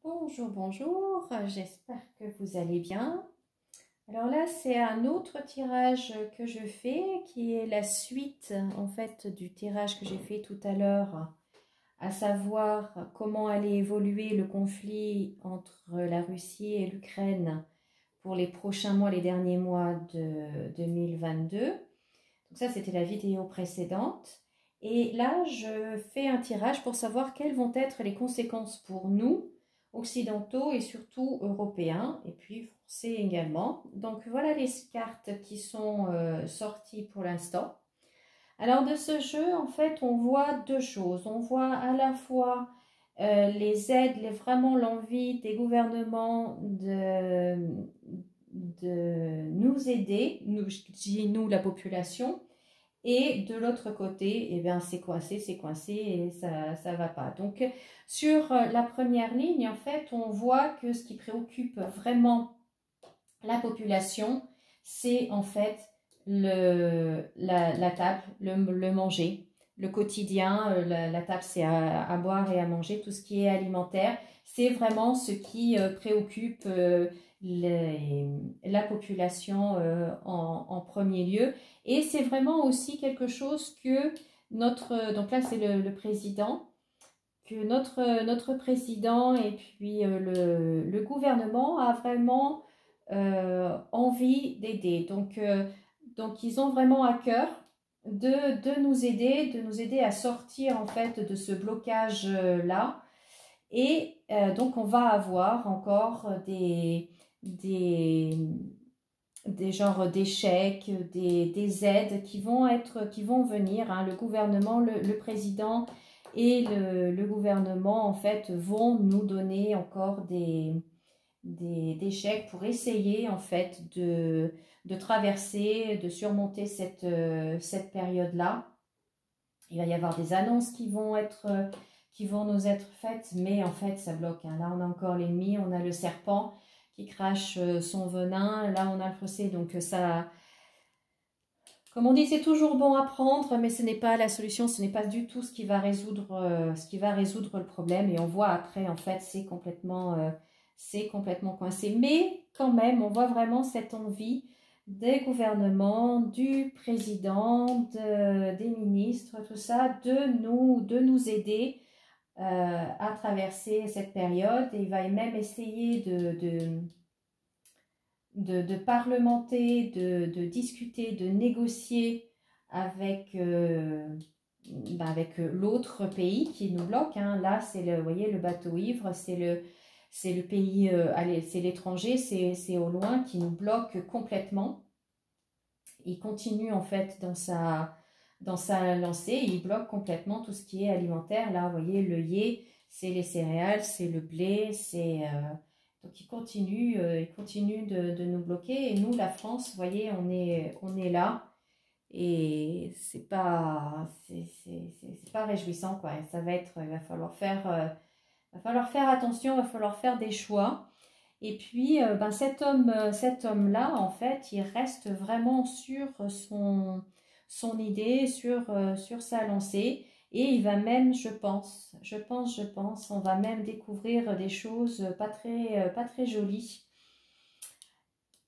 Bonjour, bonjour, j'espère que vous allez bien. Alors là, c'est un autre tirage que je fais qui est la suite en fait du tirage que j'ai fait tout à l'heure, à savoir comment allait évoluer le conflit entre la Russie et l'Ukraine pour les prochains mois, les derniers mois de 2022. Donc ça, c'était la vidéo précédente. Et là, je fais un tirage pour savoir quelles vont être les conséquences pour nous, occidentaux et surtout européens, et puis français également. Donc voilà les cartes qui sont sorties pour l'instant. Alors de ce jeu, en fait, on voit deux choses. On voit à la fois les aides, vraiment l'envie des gouvernements de nous aider, nous, je dis nous la population, et de l'autre côté, eh bien, c'est coincé et ça va pas. Donc, sur la première ligne, en fait, on voit que ce qui préoccupe vraiment la population, c'est en fait la table, le manger, le quotidien. La table, c'est à boire et à manger, tout ce qui est alimentaire. C'est vraiment ce qui préoccupe la population en premier lieu. Et c'est vraiment aussi quelque chose que donc là c'est le président, que notre président et puis le gouvernement a vraiment envie d'aider. Donc ils ont vraiment à cœur de nous aider à sortir en fait de ce blocage là. Et donc on va avoir encore des genres d'échecs, des aides qui vont venir. Hein. Le gouvernement, le président et le gouvernement en fait vont nous donner encore des chèques pour essayer en fait de traverser, de surmonter cette période-là. Il va y avoir des annonces qui vont nous être faites, mais en fait ça bloque. Hein. Là on a encore l'ennemi, on a le serpent qui crache son venin, là on a le procès, donc ça, comme on dit, c'est toujours bon à prendre, mais ce n'est pas la solution, ce n'est pas du tout ce qui va résoudre le problème, et on voit après, en fait, c'est complètement coincé, mais quand même, on voit vraiment cette envie des gouvernements, du président, des ministres, tout ça, de nous aider à traverser cette période. Et il va même essayer de parlementer, de discuter, de négocier avec, avec l'autre pays qui nous bloque. Hein. Là, vous voyez, le bateau ivre, c'est le pays, c'est l'étranger, c'est au loin qui nous bloque complètement. Il continue en fait dans sa lancée, il bloque complètement tout ce qui est alimentaire. Là, vous voyez, l'œillet, c'est les céréales, c'est le blé, donc il continue de nous bloquer. Et nous, la France, vous voyez, on est là. Et c'est pas réjouissant, quoi. Et ça va être, il va falloir faire attention, il va falloir faire des choix. Et puis, cet homme-là, en fait, il reste vraiment sur son idée, sur sa lancée. Et il va même, je pense, on va même découvrir des choses pas très jolies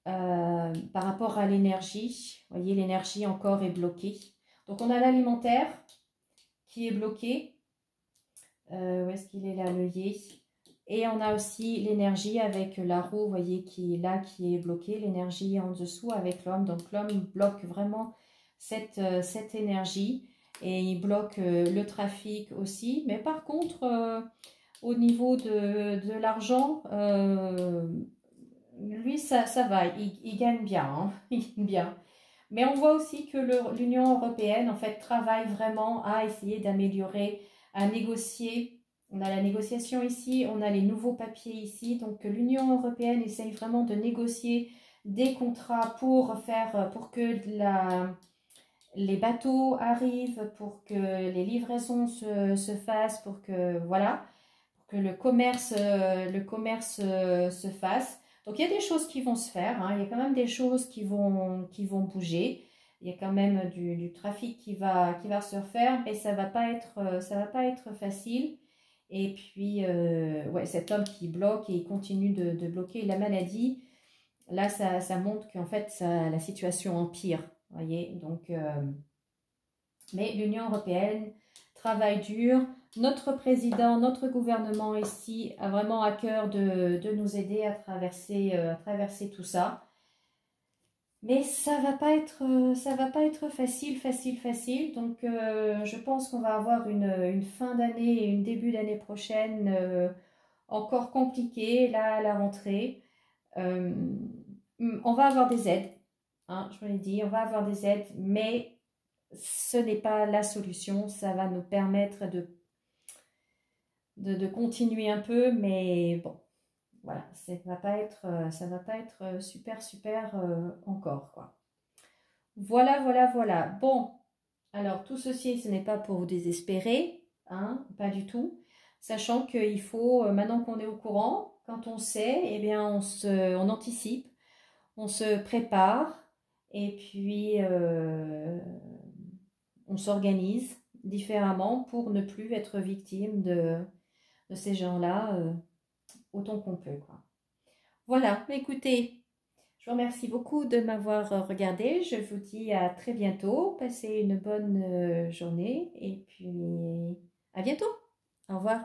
par rapport à l'énergie. Vous voyez, l'énergie encore est bloquée. Donc, on a l'alimentaire qui est bloqué. Où est-ce qu'il est là, l'œillet? Et on a aussi l'énergie avec la roue, vous voyez, qui est bloquée. L'énergie en dessous avec l'homme. Donc, l'homme bloque vraiment cette énergie. Et il bloque le trafic aussi. Mais par contre, au niveau de l'argent, lui, ça va. Il gagne bien. Hein, il gagne bien. Mais on voit aussi que l'Union européenne, en fait, travaille vraiment à essayer d'améliorer, à négocier. On a la négociation ici, on a les nouveaux papiers ici. Donc, l'Union européenne essaye vraiment de négocier des contrats pour que les bateaux arrivent, pour que les livraisons se fassent, pour que, voilà, pour que le commerce se fasse. Donc, il y a des choses qui vont se faire, hein. Il y a quand même des choses qui vont bouger. Il y a quand même du trafic qui va se refaire, mais ça va pas être facile. Et puis, ouais, cet homme qui bloque et il continue de bloquer la maladie, là, ça montre qu'en fait, la situation empire. Voyez, donc, mais l'Union européenne travaille dur. Notre président, notre gouvernement ici a vraiment à cœur de nous aider à traverser tout ça. Mais ça va pas être facile. Donc, je pense qu'on va avoir une fin d'année et une début d'année prochaine encore compliquée, là, à la rentrée. Euh, on va avoir des aides, hein, je vous l'ai dit, on va avoir des aides, mais ce n'est pas la solution. Ça va nous permettre de continuer un peu, mais bon, voilà, ça va pas être super encore, quoi. Voilà. Bon, alors tout ceci, ce n'est pas pour vous désespérer, hein, pas du tout. Sachant qu'il faut, maintenant qu'on est au courant, quand on sait, eh bien on anticipe, on se prépare et puis on s'organise différemment pour ne plus être victime de ces gens-là autant qu'on peut, quoi. Voilà, écoutez, je vous remercie beaucoup de m'avoir regardé. Je vous dis à très bientôt. Passez une bonne journée et puis à bientôt. Au revoir.